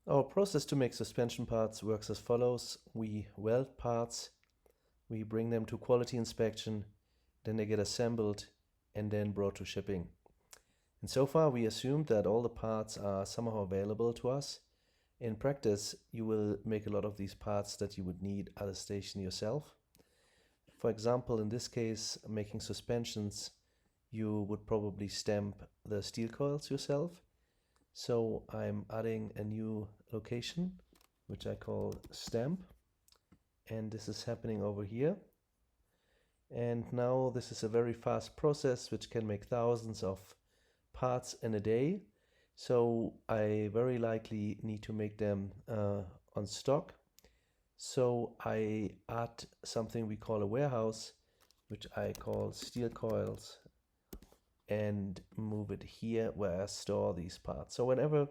Our process to make suspension parts works as follows. We weld parts, we bring them to quality inspection, then they get assembled and then brought to shipping. And so far we assumed that all the parts are somehow available to us. In practice, you will make a lot of these parts that you would need at a station yourself. For example, in this case, making suspensions, you would probably stamp the steel coils yourself. So I'm adding a new location, which I call stamp. And this is happening over here. And now this is a very fast process which can make thousands of parts in a day. So I very likely need to make them on stock. So I add something we call a warehouse, which I call steel coils, and move it here where I store these parts. So whenever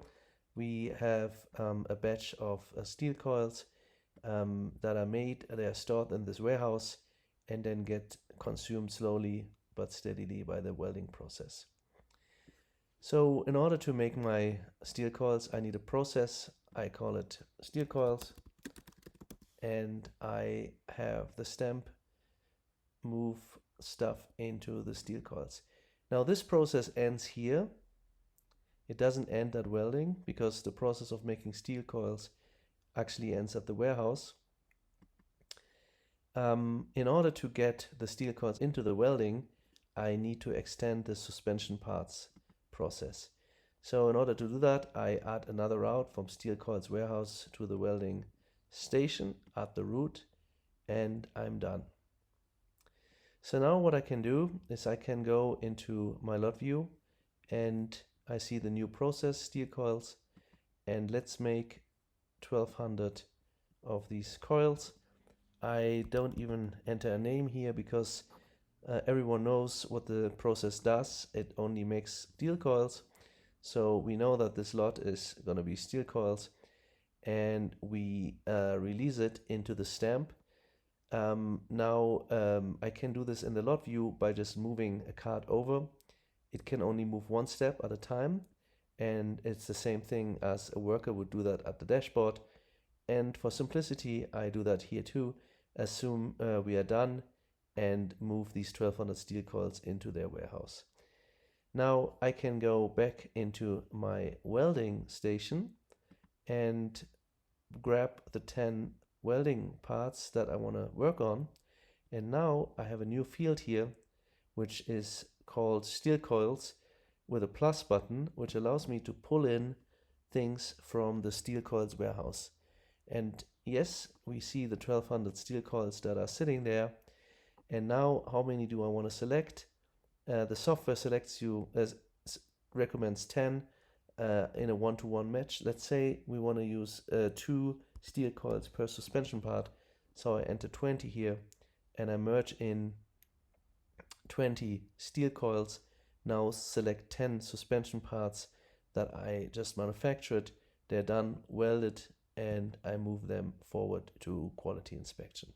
we have a batch of steel coils that are made, they are stored in this warehouse and then get consumed slowly but steadily by the welding process. So in order to make my steel coils, I need a process. I call it steel coils, and I have the stamp move stuff into the steel coils. Now this process ends here. It doesn't end at welding because the process of making steel coils actually ends at the warehouse. In order to get the steel coils into the welding, I need to extend the suspension parts process. So in order to do that, I add another route from steel coils warehouse to the welding station, add the route, and I'm done. So now what I can do is I can go into my lot view and I see the new process, steel coils, and let's make 1200 of these coils. I don't even enter a name here because everyone knows what the process does. It only makes steel coils. So we know that this lot is going to be steel coils, and we release it into the stamp. Now I can do this in the lot view by just moving a card over. It can only move one step at a time, and it's the same thing as a worker would do that at the dashboard. And for simplicity, I do that here too. Assume we are done and move these 1200 steel coils into their warehouse. Now I can go back into my welding station and grab the 10 welding parts that I want to work on. And now I have a new field here, which is called steel coils with a plus button, which allows me to pull in things from the steel coils warehouse. And yes, we see the 1200 steel coils that are sitting there. And now how many do I want to select? The software recommends 10 in a one-to-one match. Let's say we want to use 2 steel coils per suspension part. So I enter 20 here and I merge in 20 steel coils. Now select 10 suspension parts that I just manufactured. They're done, welded, and I move them forward to quality inspection.